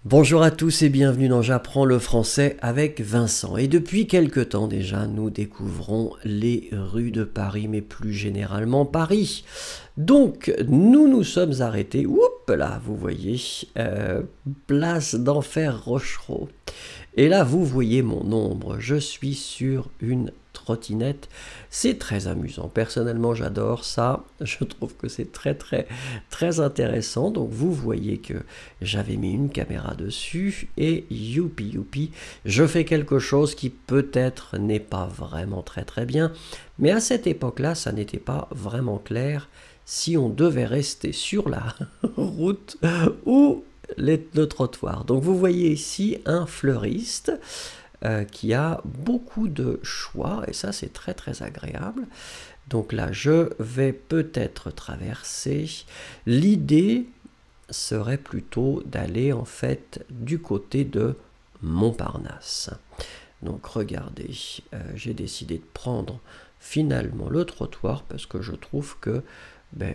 Bonjour à tous et bienvenue dans J'apprends le français avec Vincent. Et depuis quelque temps déjà, nous découvrons les rues de Paris, mais plus généralement Paris. Donc, nous nous sommes arrêtés, là, vous voyez, place d'Enfer Rochereau. Et là, vous voyez mon ombre, je suis sur une trottinette. C'est très amusant. Personnellement, j'adore ça. Je trouve que c'est très intéressant. Donc, vous voyez que j'avais mis une caméra dessus et youpi, je fais quelque chose qui peut-être n'est pas vraiment très bien. Mais à cette époque-là, ça n'était pas vraiment clair si on devait rester sur la route ou le trottoir. Donc vous voyez ici un fleuriste qui a beaucoup de choix et ça c'est très agréable. Donc là je vais peut-être traverser. L'idée serait plutôt d'aller en fait du côté de Montparnasse. Donc regardez, j'ai décidé de prendre finalement le trottoir parce que je trouve que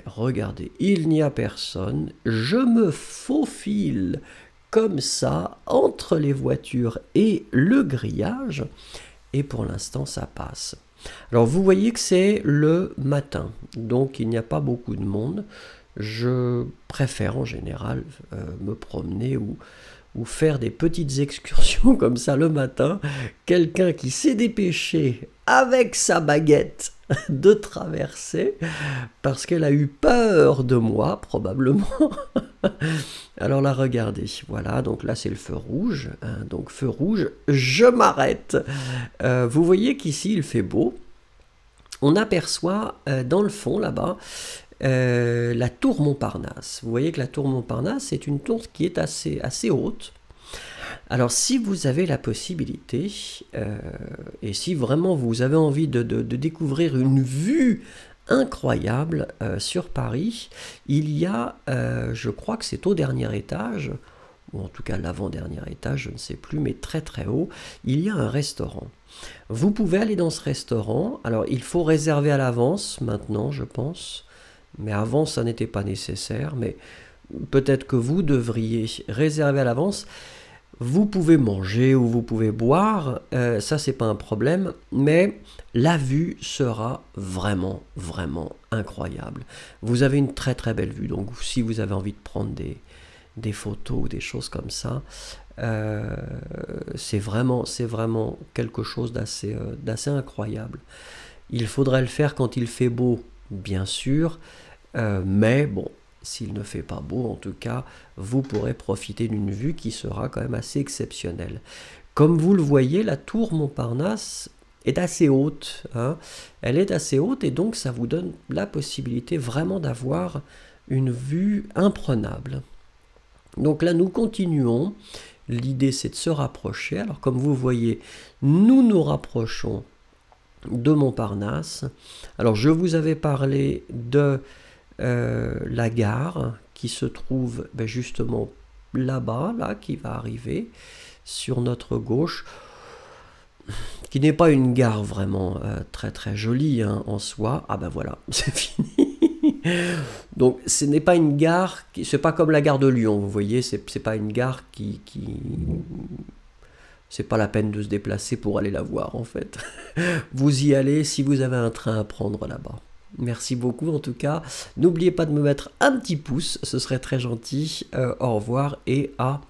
regardez, il n'y a personne, je me faufile comme ça entre les voitures et le grillage et pour l'instant ça passe. Alors vous voyez que c'est le matin, donc il n'y a pas beaucoup de monde. Je préfère en général me promener ou faire des petites excursions comme ça le matin. Quelqu'un qui s'est dépêché avec sa baguette de traverser parce qu'elle a eu peur de moi probablement. Alors là regardez, voilà, donc là c'est le feu rouge, hein, donc feu rouge, je m'arrête. Vous voyez qu'ici il fait beau. On aperçoit dans le fond là-bas la tour Montparnasse. Vous voyez que la tour Montparnasse c'est une tour qui est assez haute. Alors si vous avez la possibilité, et si vraiment vous avez envie de découvrir une vue incroyable sur Paris, il y a, je crois que c'est au dernier étage, ou en tout cas l'avant-dernier étage, je ne sais plus, mais très haut, il y a un restaurant. Vous pouvez aller dans ce restaurant, alors il faut réserver à l'avance maintenant je pense, mais avant ça n'était pas nécessaire, mais peut-être que vous devriez réserver à l'avance. Vous pouvez manger ou vous pouvez boire, ça c'est pas un problème, mais la vue sera vraiment incroyable. Vous avez une très belle vue, donc si vous avez envie de prendre des photos ou des choses comme ça, c'est vraiment quelque chose d'assez incroyable. Il faudrait le faire quand il fait beau, bien sûr, mais bon, s'il ne fait pas beau, en tout cas, vous pourrez profiter d'une vue qui sera quand même assez exceptionnelle. Comme vous le voyez, la tour Montparnasse est assez haute, hein. Elle est assez haute et donc ça vous donne la possibilité vraiment d'avoir une vue imprenable. Donc là, nous continuons. L'idée, c'est de se rapprocher. Alors, comme vous voyez, nous nous rapprochons de Montparnasse. Alors, je vous avais parlé de la gare qui se trouve justement là-bas, là, qui va arriver sur notre gauche, qui n'est pas une gare vraiment très jolie hein, en soi. Ah ben voilà, c'est fini. Donc ce n'est pas une gare, c'est pas comme la gare de Lyon, vous voyez, c'est pas une gare qui c'est pas la peine de se déplacer pour aller la voir en fait. Vous y allez si vous avez un train à prendre là-bas. Merci beaucoup en tout cas. N'oubliez pas de me mettre un petit pouce, ce serait très gentil. Au revoir et à